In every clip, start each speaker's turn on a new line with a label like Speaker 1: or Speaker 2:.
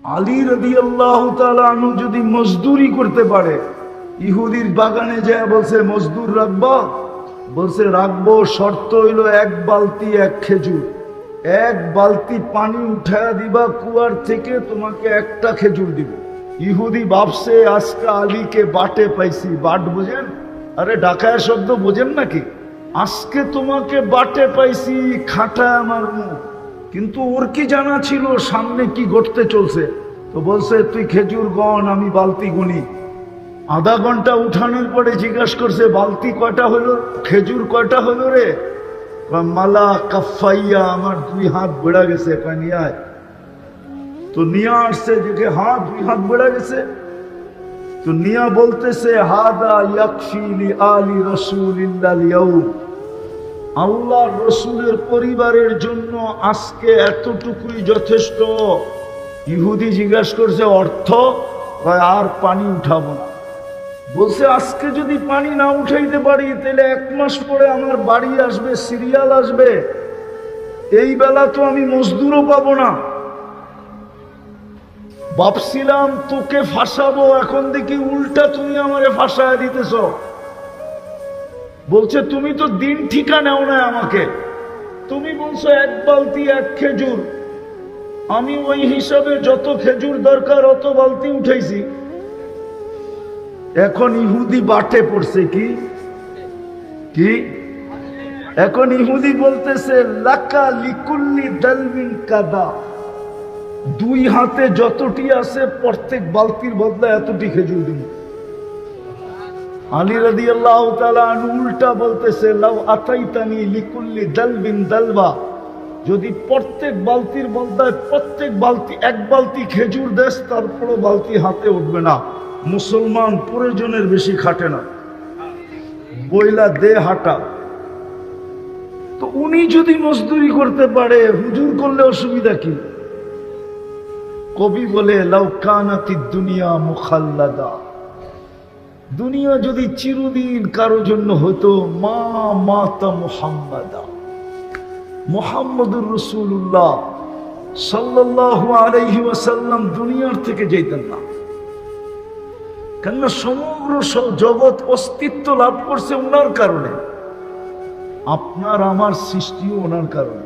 Speaker 1: আলী রাদিয়াল্লাহু তাআলা আনহু যদি মজদুরি করতে পারে, ইহুদির বাগানে যায় বলছে মজদুর রাখবা, বলছে রাখবো, শর্ত হইল এক বালতি এক খেজুর, এক বালতি পানি উঠায়া দিবা কুয়ার থেকে, তোমাকে একটা খেজুর দিব। ইহুদি ভাবছে আজকে আলীকে বাটে পাইছি। বাট বোঝেন? আরে ঢাকায় শব্দ বোঝেন নাকি? আজকে তোমাকে বাটে পাইছি, খাটা আমার মুখ। কিন্তু ওর কি জানা ছিল সামনে কি ঘটতে চলছে? তো বলছে তুই খেজুর গণ, আমি বালতি গুনি। আধা ঘন্টা উঠানোর পরে জিজ্ঞাসা করছে বালতি কয়টা হলো, খেজুর কয়টা হলো রে? মালা কাফাইয়া, আমার 2 হাত বেড়া গেছে। নিয়ে আয়। তো নিয়ে আসছে, দেখে হাত 2 হাত বেড়া গেছে। তো নিয়া বলতেছে হাদা ইয়াকফি লি আলি রাসূলিল্লাহ ইয়াউম, আল্লাহর রসুলের পরিবারের জন্য আজকে এতটুকুই যথেষ্ট। ইহুদি জিজ্ঞাসা করছে অর্থ? আর পানি উঠাবো না। বলছে আজকে যদি পানি না উঠাইতে পারি তাহলে 1 মাস পরে আমার বাড়ি আসবে, সিরিয়াল আসবে, এই বেলা তো আমি মজদুরও পাবো না। ভাবছিলাম তোকে ফাঁসাবো, এখন দেখি উল্টা তুমি আমারে ফাঁসায় দিতেছ। বলছে তুমি তো দিন ঠিকা নেও না আমাকে। তুমি বলছো 1 বালতি 1 খেজুর, আমি ওই হিসাবে যত খেজুর দরকার অত বালতি উঠাইছি। এখন ইহুদি বাটে পড়ছে। কি কি এখন ইহুদি বলতেছে লাকা লিকুল্লি দালবিন কাদা, 2 হাতে যতটি আছে প্রত্যেক বালতির বদলে এতটি খেজুর দিব। আলী রাদিয়াল্লাহু তাআলা আনহু উল্টা বলতেছে লাউ আতাইতানি লিকুল্লি দালবিন দালবা, যদি প্রত্যেক বালতির বদলে প্রত্যেক বালতি 1 বালতি খেজুর দেশ, তারপরও বালতি হাতে উঠবে না। মুসলমান প্রয়োজনের বেশি খাটে না, বইলা দে হাঁটা। তো উনি যদি মজদুরি করতে পারে, হুজুর করলে অসুবিধা কি? কবি বলে লাউ কানাতিদ দুনিয়া মুখাল্লাদা, দুনিয়া যদি চিরদিন কারো জন্য হতো, মা মাতা মুহাম্মাদা, মুহাম্মদুর রাসূলুল্লাহ সাল্লাল্লাহু আলাইহি ওয়াসাল্লাম দুনিয়ার থেকে যেতেন না। কেননা সমগ্র জগৎ অস্তিত্ব লাভ করছে ওনার কারণে, আপনার আমার সৃষ্টিও ওনার কারণে।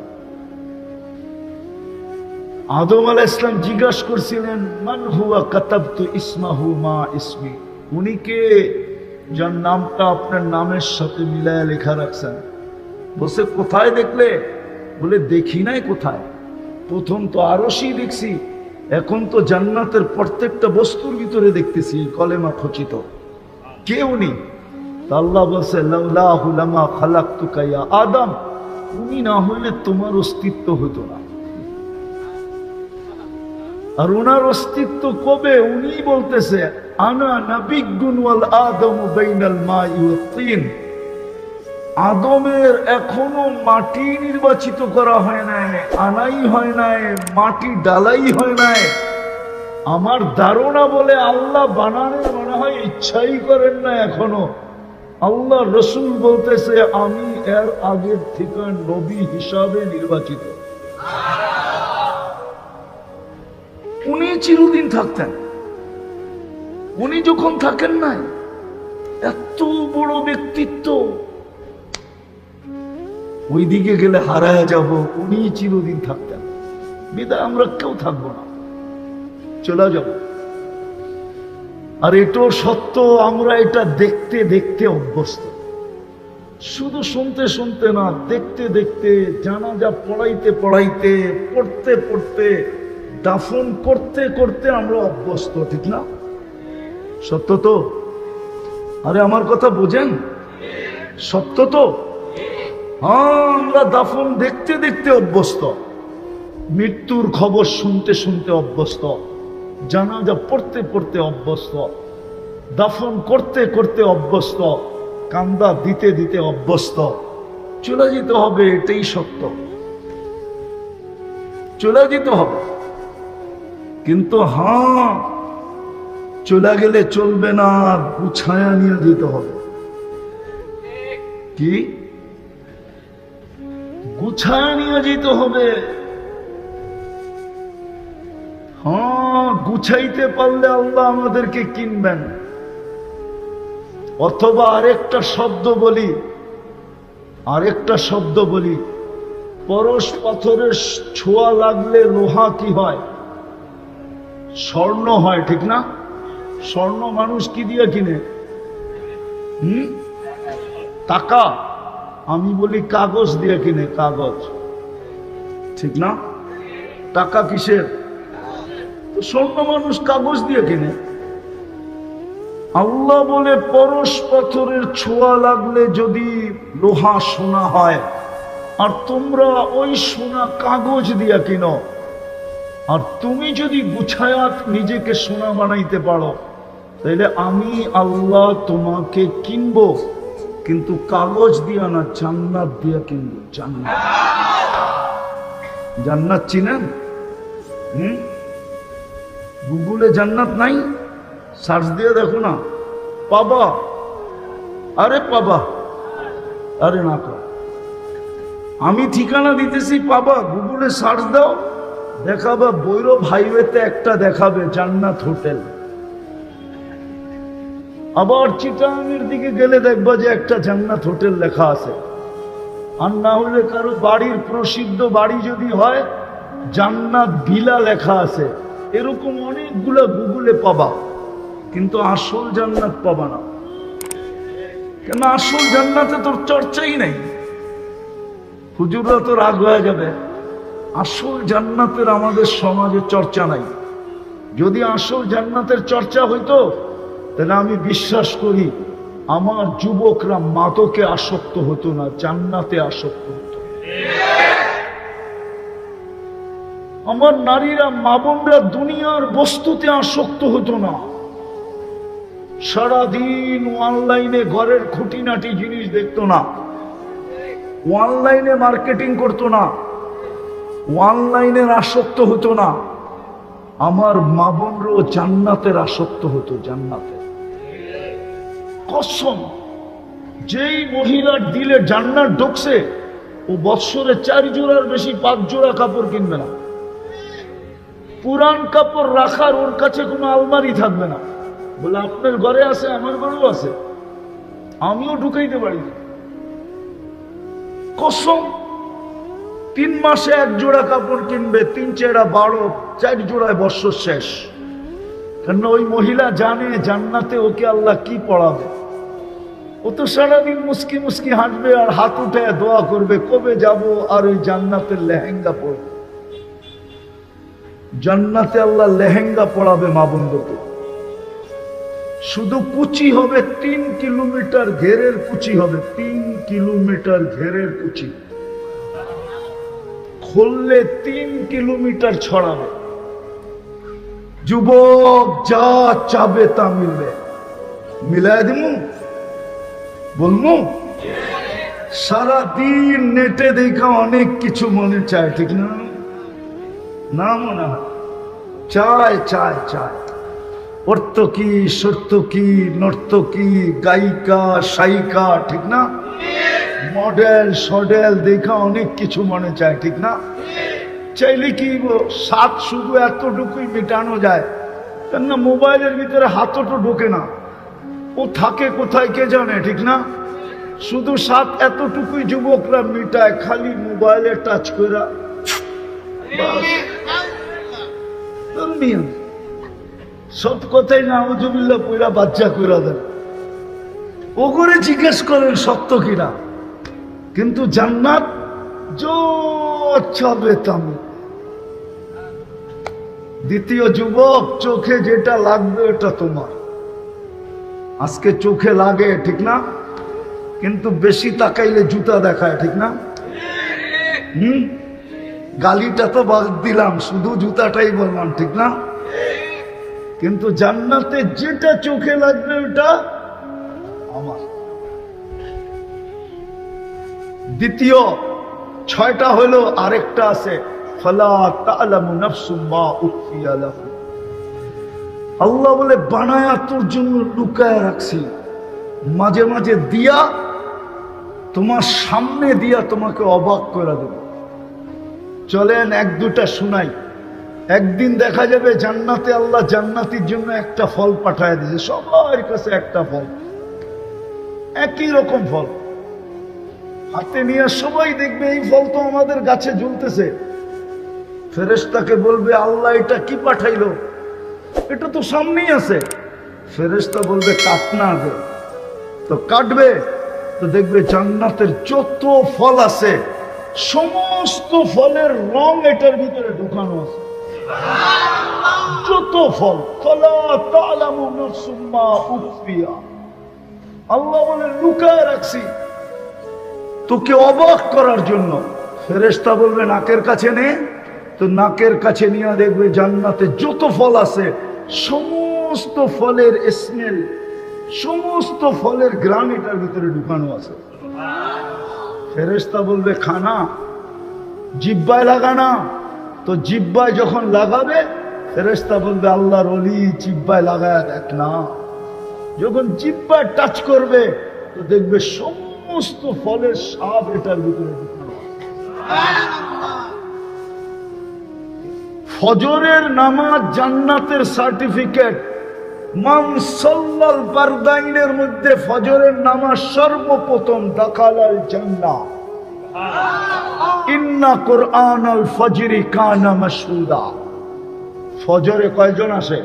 Speaker 1: আদম আলাইহিস সালাম জিজ্ঞাসা করছিলেন মান হুয়া কাতাবতু ইসমাহু মা ইসমি, উনি কে যার নামটা আপনার নামের সাথে মিলায়া লেখা রাখছেন? বলছে কোথায় দেখলে? বলে দেখি নাই কোথায়, প্রথম তো আরশই দেখছি, এখন তো জান্নাতের প্রত্যেকটা বস্তুর ভিতরে দেখতেছি কলেমা খচিত। কে উনি? আল্লাহ বলছে লাউলাহু লামা খালাকতুকা ইয়া আদম, উনি না হইলে তোমার অস্তিত্ব হতো না। আর ওনার অস্তিত্ব কবে? উনি বলতেছে আনা নাবিয়্যুন ওয়াল আদমু বাইনাল মাই ওয়াত তিন, আদমের এখনো মাটি নির্বাচিত করা হয় নাই, আনাই হয় নাই, মাটি ডালাই হয় নাই। আমার ধারণা বলে আল্লাহ বানানোর মনে হয় ইচ্ছাই করেন না এখনো। আল্লাহ রসুল বলতেছে আমি এর আগের থেকে নবী হিসাবে নির্বাচিত। উনি চিরদিন থাকতেন, উনি যখন থাকেন নাই, এত বড় ব্যক্তিত্ব, ওইদিকে গেলে হারায় যাব। উনি চিরদিন থাকতেন, বিদায় আমরা কেউ থাকবো না, চলে যাব। আর এটাও সত্য, আমরা এটা দেখতে দেখতে অভ্যস্ত। শুধু শুনতে শুনতে না, দেখতে দেখতে, জানাজা পড়াইতে পড়াইতে, পড়তে পড়তে, দাফন করতে করতে আমরা অভ্যস্ত, ঠিক না? সত্য তো? আরে আমার কথা বোঝেন? সত্য তো? হ্যাঁ, আমরা দাফন দেখতে দেখতে অভ্যস্ত, মৃত্যুর খবর শুনতে শুনতে অভ্যস্ত, জানাজা পড়তে পড়তে অভ্যস্ত, দাফন করতে করতে অভ্যস্ত, কান্দা দিতে দিতে অভ্যস্ত। চলে যেতে হবে, এটাই সত্য, চলে যেতে হবে। কিন্তু হ্যাঁ, চলে গেলে চলবে না, গুছায়া নিয়ে যেতে হবে। কি? গুছায়া নিয়ে যেতে হবে। হ্যাঁ, গুছাইতে পারলে আল্লাহ আমাদেরকে কিনবেন। অথবা আরেকটা শব্দ বলি, পরশ পাথরের ছোঁয়া লাগলে লোহা কি হয়? স্বর্ণ হয়, ঠিক না? স্বর্ণ মানুষ কি দিয়ে কিনে? টাকা। আমি বলি কাগজ দিয়ে কিনে, কাগজ, ঠিক না? টাকা কিসের? স্বর্ণ মানুষ কাগজ দিয়ে কিনে। আল্লাহ বলে পরশ পাথরের ছোঁয়া লাগলে যদি লোহা সোনা হয়, আর তোমরা ওই সোনা কাগজ দিয়া কিনো, আর তুমি যদি গুছায়াত নিজেকে সোনা বানাইতে পারো, তাহলে আমি আল্লাহ তোমাকে কিনবো, কিন্তু কাগজ দিয়া না, জান্নাত দিয়া কিনবো। জান্নাত, জান্নাত চিনেন? গুগলে জান্নাত নাই, সার্চ দিয়ে দেখো না, পাবা। আরে পাবা, আরে না কর, আমি ঠিকানা দিতেছি, পাবা। গুগলে সার্চ দাও, দেখাবা ভৈরব হাইওয়েতে একটা দেখাবে জান্নাত হোটেল। আবার চিটাগাংয়ের দিকে গেলে দেখবা যে একটা জান্নাত হোটেল লেখা আছে। আর না হলে কারো বাড়ির প্রসিদ্ধ বাড়ি যদি হয়, জান্নাত ভিলা লেখা আছে। এরকম অনেকগুলা গুগলে পাবা, কিন্তু আসল জান্নাত পাবা না। কেন? আসল জান্নাতে তোর চর্চাই নাই। হুজুররা তো রাগ হয়ে যাবে, আসল জান্নাতের আমাদের সমাজে চর্চা নাই। যদি আসল জান্নাতের চর্চা হইতো, তাহলে আমি বিশ্বাস করি আমার যুবকরা মাদকে আসক্ত হতো না, জান্নাতে আসক্ত হতো। আমার নারীরা, মা বোনরা দুনিয়ার বস্তুতে আসক্ত হতো না। সারাদিন অনলাইনে ঘরের খুঁটিনাটি জিনিস দেখতো না, অনলাইনে মার্কেটিং করতো না, অনলাইনের আসক্ত হতো না। আমার মা বোনরাও জান্নাতের আসক্ত হতো, জান্নাতের কসম। যেই মহিলার দিলে জান্নাত ঢুকছে, ও বৎসরে 4 জোড়ার বেশি 5 জোড়া কাপড় কিনবে না। পুরান কাপড় রাখার ওর কাছে কোনো আলমারি থাকবে না। বলে আপনার ঘরে আছে, আমার ঘরেও আছে, আমিও ঢুকাইতে পারি না। কসম। 3 মাসে 1 জোড়া কাপড় কিনবে, 3 চেরা 12, 4 জোড়ায় বৎসর শেষ। কেন? ওই মহিলা জানে জান্নাতে ওকে আল্লাহ কি পড়াবে। ও তো সারাদিন মুস্কি মুস্কি হাঁটবে আর হাত উঠে দোয়া করবে, কবে যাব আর ওই জান্নাতের লেহেঙ্গা পড়বে। জান্নাতে আল্লাহ লেহেঙ্গা পড়াবে মা বন্ধুকে। শুধু কুচি হবে 3 কিলোমিটার ঘেরের কুচি হবে, 3 কিলোমিটার ঘেরের কুচি খুললে 3 কিলোমিটার ছড়াবে। যুবক যা চাবে তা মিলবে। মিলাই দিমু, বলবো? সারাদিন নেটে দেখা অনেক কিছু মনে চায়, ঠিক না? না মনে হয়, চায় চায় চায়। অর্থকি, সর্তকি, নর্তকি, গায়িকা, সায়িকা, ঠিক না? মডেল সডেল দেখা অনেক কিছু মনে চায়, ঠিক না? চাইলে কি স্বাদ শুধু এতটুকুই মেটানো যায়? কেননা মোবাইলের ভিতরে হাতও ঢোকে না, ও থাকে কোথায় কে জানে, ঠিক না? শুধু স্বাদ এতটুকুই যুবকরা মিটায়, খালি মোবাইলে টাচ করা। সব কথাই নাউজুবিল্লাহ পয়রা বাচ্চা কইরা দেন। ও করে জিজ্ঞেস করেন সত্য কিনা। কিন্তু জান্নাত চাবে তামি। দ্বিতীয় যুবক, চোখে যেটা লাগবে ওটা তোমার। আজকে চোখে লাগে, ঠিক না? কিন্তু বেশি তাকাইলে জুতা দেখায়, ঠিক না? গালিটা তো বাদ দিলাম, শুধু জুতাটাই বললাম, ঠিক না? কিন্তু জান্নাতে যেটা চোখে লাগবে ওটা আমার। দ্বিতীয় 6টা হলো, আরেকটা আছে, ফালা তা'লামু নাফসুম মা উখফিয়া লাহুম। আল্লাহ বলে বানায়া তোর জন্য লুকায় রাখছি, মাঝে মাঝে দিয়া তোমার সামনে দিয়া তোমাকে অবাক করে দেব। চলেন 1-2টা শুনাই। একদিন দেখা যাবে জান্নাতে আল্লাহ জান্নাতির জন্য একটা ফল পাঠায় দিয়েছে, সবার কাছে একটা ফল, একই রকম ফল হাতে নিয়ে সবাই দেখবে এই ফল তো আমাদের গাছে ঝুলতেছে। ফেরেশতাকে বলবে আল্লাহ এটা কি পাঠাইলো, এটা তো সামনেই আছে। ফেরেশতা বলবে কাট না আগে, তো কাটবে তো দেখবে জান্নাতের যত ফল আছে সমস্ত ফলের রং এটার ভিতরে ঢুকানো আছে। যত ফল আল্লাহ বলে লুকায় রাখছি তোকে অবাক করার জন্য। ফেরেশতা বলবে নাকের কাছে নে, তো নাকের কাছে নিয়ে দেখবে জান্নাতে যত ফল আছে সমস্ত ফলের স্মেল, সমস্ত ফলের গ্রাম এটার ভিতরে ঢুকানো আছে। ফেরেশতা বলবে খানা, জিব্বায় লাগানা, তো জিব্বায় যখন লাগাবে ফেরেশতা বলবে আল্লাহর ওলি জিব্বায় লাগায় দেখ না। যখন জিব্বায় টাচ করবে তো দেখবে সমস্ত ফলের স্বাদ এটার ভিতরে ঢুকানো আছে। ফজরের নামাজ জান্নাতের সার্টিফিকেট। মান সাল্লাল বারদাইনের মধ্যে ফজরের নামাজ সর্বপ্রথম দাখালাল জান্নাহ। ইন্না কুরআনাল ফজরি কানা মাশহুদা। ফজরে কয়জন আসে?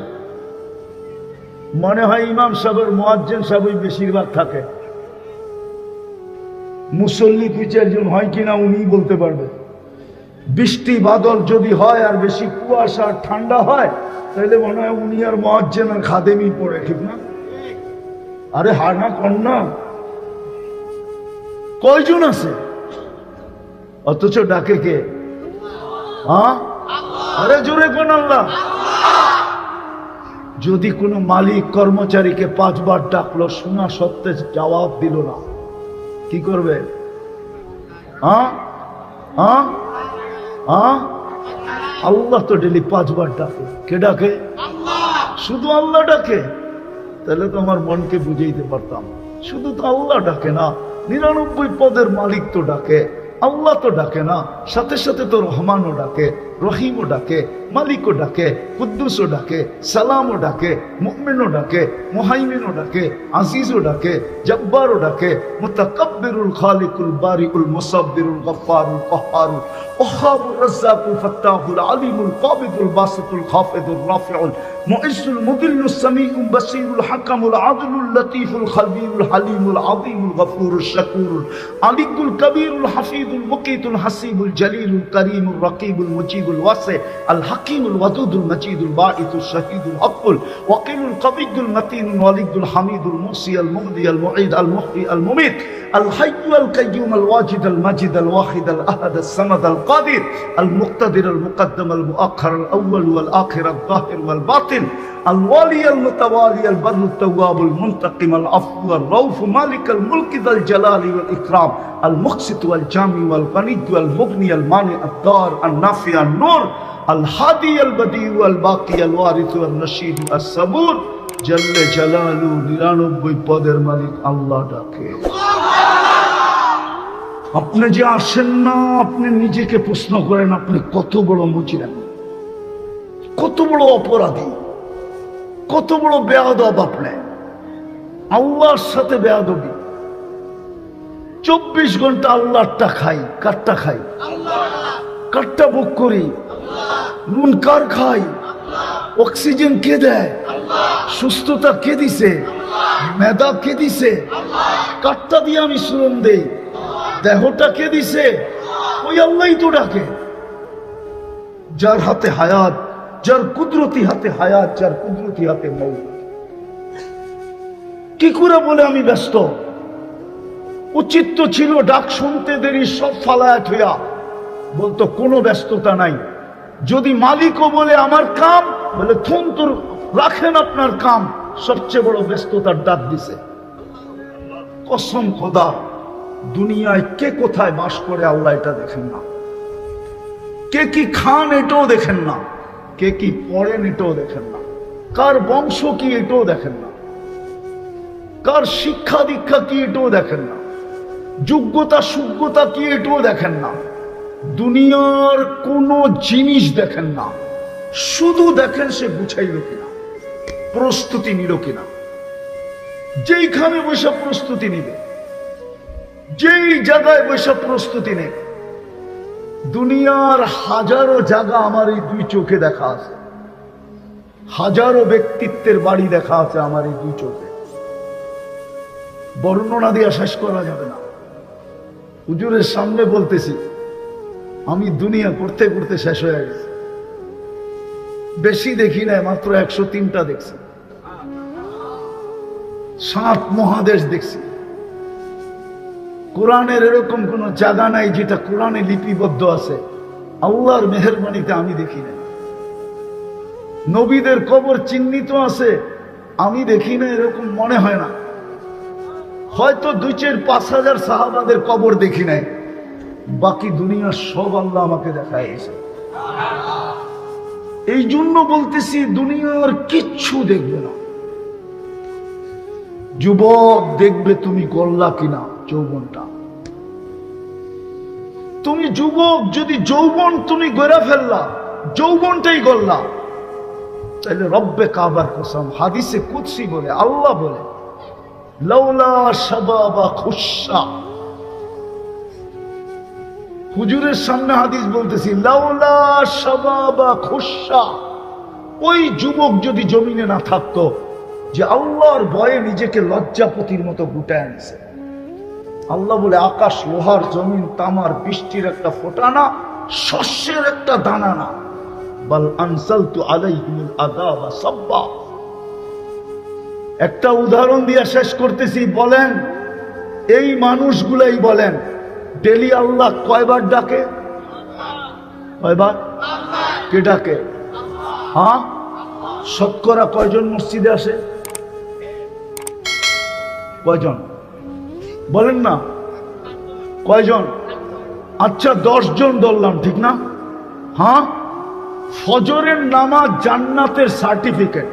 Speaker 1: মনে হয় ইমাম সাহেবের মুয়াজ্জিন সাহেবই বেশিরভাগ থাকে, মুসল্লি দুই চারজন হয় কিনা উনি বলতে পারবে। বৃষ্টি বাদল যদি হয় আর বেশি কুয়াশা ঠান্ডা হয় তাহলে মনে হয় উনি আর মুয়াজ্জিন আর খাদেমি পড়ে, ঠিক না? আরে হার না কন্যা কয়জন আছে অথচ ডাকে কে? আরে জোরে কোন আল্লাহ। যদি কোনো মালিক কর্মচারীকে 5 বার ডাকলো, শোনা সত্ত্বে জবাব দিল না, কি করবে? আল্লাহ তো ডেলি 5 বার ডাকে। কে ডাকে? শুধু আল্লাহ ডাকে। তাহলে তো আমার মনকে বুঝাইতে পারতাম, শুধু তো আল্লাহ ডাকে না, 99 পদের মালিক তো ডাকে, আল্লাহ তো ডাকে না, সাথে সাথে তো রহমানও ডাকে, রহিমও ডাকে, মালিকও ডাকে, কুদ্দুসও ডাকে, সালামও ডাকে, মুমিনও ডাকে, মুহাইমিনও ডাকে, আজিজও ডাকে, জব্বারও ডাকে, মুতাকাব্বিরুল খালিকুল বারিউল মুসাব্বিরুল গফফারুল কহ্হারুল ওয়াহ্হাবুর রাজ্জাকুল ফাত্তাহুল আলিমুল কাবিদুল বাসিতুল খাফিদুর রাফিউল মুইজ্জুল মুদিল্লুস সামিউল বাসীরুল হাকামুল আদলুল লতীফুল খবীরুল হালিমুল আযীমুল গফুরুশ শাকুরুল আলিকুল কবীরুল হাফিজুল মুকিতুল হাসিবুল জলিলুল করিমুর রকিবুল মুজিবুল ওয়াসি আল হাকিমুল ওয়াদুদুল মজিদুল বাঈতুশ শাহীদুল হকুল ওয়াকিলুল কবিয়ুল মতিনুল ওয়ালিদুল হামিদুল মুসি আল মুহদি আল মুঈদ আল মুহয়ি আল মুমিত আল হাইয়্যু আল কাইয়্যুম আল ওয়াজিদ আল মাজিদ আল ওয়াহিদ আল আহাদ আল সামাদ আল কাদির আল মুক্তাদির আল মুকদ্দম আল মুআখ্খার আল আউয়াল ওয়াল আখির আল যাহির ওয়াল বাতিন আল ওয়ালি আল মুতাওয়ালি আল বাররু আত-তাওয়াব আল মুনতাকিম আল আফু আল রাউফ মালিক আল মুলক যাল জালালি ওয়াল ইকরাম আল মুকসিত ওয়াল জামি ওয়াল গনিদ ওয়াল মুগনি আল মানি আদ-দার আল নাফি আল নূর আল হাদি আল বদি ওয়াল বাকি আল ওয়ারিস ওয়াল রশিদ আস সাবুর জাল্লে জালালু 99 পদের মালিক আল্লাহ ডাকে। আপনি যে আসেন না, আপনি নিজেকে প্রশ্ন করেন আপনি কত বড় মুজরিম, কত বড় অপরাধী, কত বড় বেয়াদব। আপনি আল্লাহর সাথে বেয়াদবি। 24 ঘন্টা আল্লাহরটা খাই, কারটা খাই? কারটা ভোগ করি? নুন কার খাই? অক্সিজেন কে দেয়? সুস্থতা কে দিছে? মেধা কে দিছে? কারটা দিয়ে আমি শ্রম দেই? দেহটা কে দিছে? ওই আল্লাহই তো ডাকে। যার হাতে হায়াত, যার কুদরতি হাতে হায়াত, যার কুদরতি হাতে মৌত। কি করে বলে আমি ব্যস্ত? উচিত তো ছিল ডাক শুনতে দেরি সব ফালায়াত হইয়া বলতো কোনো ব্যস্ততা নাই। যদি মালিকও বলে আমার কাম, বলে থুন তোর রাখেন আপনার কাম, সবচেয়ে বড় ব্যস্ততার ডাক দিছে। কসম খোদা, দুনিয়ায় কে কোথায় বাস করে আল্লাহ এটা দেখেন না, কে কি খান এটাও দেখেন না, কে কি পড়েন এটাও দেখেন না, কার বংশ কি এটাও দেখেন না, কার শিক্ষা দীক্ষা কি এটাও দেখেন না, যোগ্যতা সুযোগ্যতা কি এটাও দেখেন না, দুনিয়ার কোনো জিনিস দেখেন না। শুধু দেখেন সে গুছাইল কিনা, প্রস্তুতি নিল কিনা। যেইখানে বসে প্রস্তুতি নিবে, যেই জায়গায় বসে প্রস্তুতি নেবে। দুনিয়ার হাজারো জায়গা আমার এই দুই চোখে দেখা আছে, হাজারো ব্যক্তিত্বের বাড়ি দেখা আছে আমার এই দুই চোখে, বর্ণনা দিয়ে শেষ করা যাবে না। হুজুরের সামনে বলতেছি, আমি দুনিয়া করতে করতে শেষ হয়ে গেছি। বেশি দেখি নাই, মাত্র 103টা দেখছি। 7 মহাদেশ দেখছি। কোরআনের এরকম কোন জায়গা নাই যেটা কোরআনে লিপিবদ্ধ আছে, আল্লাহর মেহেরবানিতে আমি দেখি না। নবীদের কবর চিহ্নিত আছে, আমি দেখি না, এরকম মনে হয় না। হয়তো 2-4-5 হাজার সাহাবাদের কবর দেখি নাই, বাকি দুনিয়ার সব আল্লাহ আমাকে দেখাইছে। এই জন্য বলতেছি, দুনিয়ার কিচ্ছু দেখবে না। যুবক দেখবে তুমি গল্লা কিনা যৌবনটা। তুমি যুবক, যদি যৌবন তুমি গড়ে ফেললা, যৌবনটাই গল্লা, তাহলে রব্বে কাবার কসম, হাদিসে কুদসি বলে, আল্লাহ বলে, লাউলা শাবাবা খুশা। হুজুরের সামনে হাদিস বলতেছি, লাউলা শাবাবা খুশা। ওই যুবক যদি জমিনে না থাকতো, যে আল্লাহর ভয়ে নিজেকে লজ্জাপতির মতো গুটায় আনছে। আল্লাহ বলে, আকাশ লোহার, জমিন তামার, বৃষ্টির একটা ফোঁটা না, শস্যের একটা দানা না, বাল আনসালতু আলাইহিমুল আযাবা সাব্বা। একটা উদাহরণ দিয়ে শেষ করতেছি। বলেন, এই মানুষগুলাই বলেন, ডেলি আল্লাহ কয়বার ডাকে? কয়বার? কে ডাকে? হ্যাঁ, শতকরা কয়জন মসজিদে আসে? কয়জন বলেন না? কয়জন? আচ্ছা, 10 জন ধরলাম, ঠিক না? হ্যাঁ, ফজরের নামাজ জান্নাতের সার্টিফিকেট।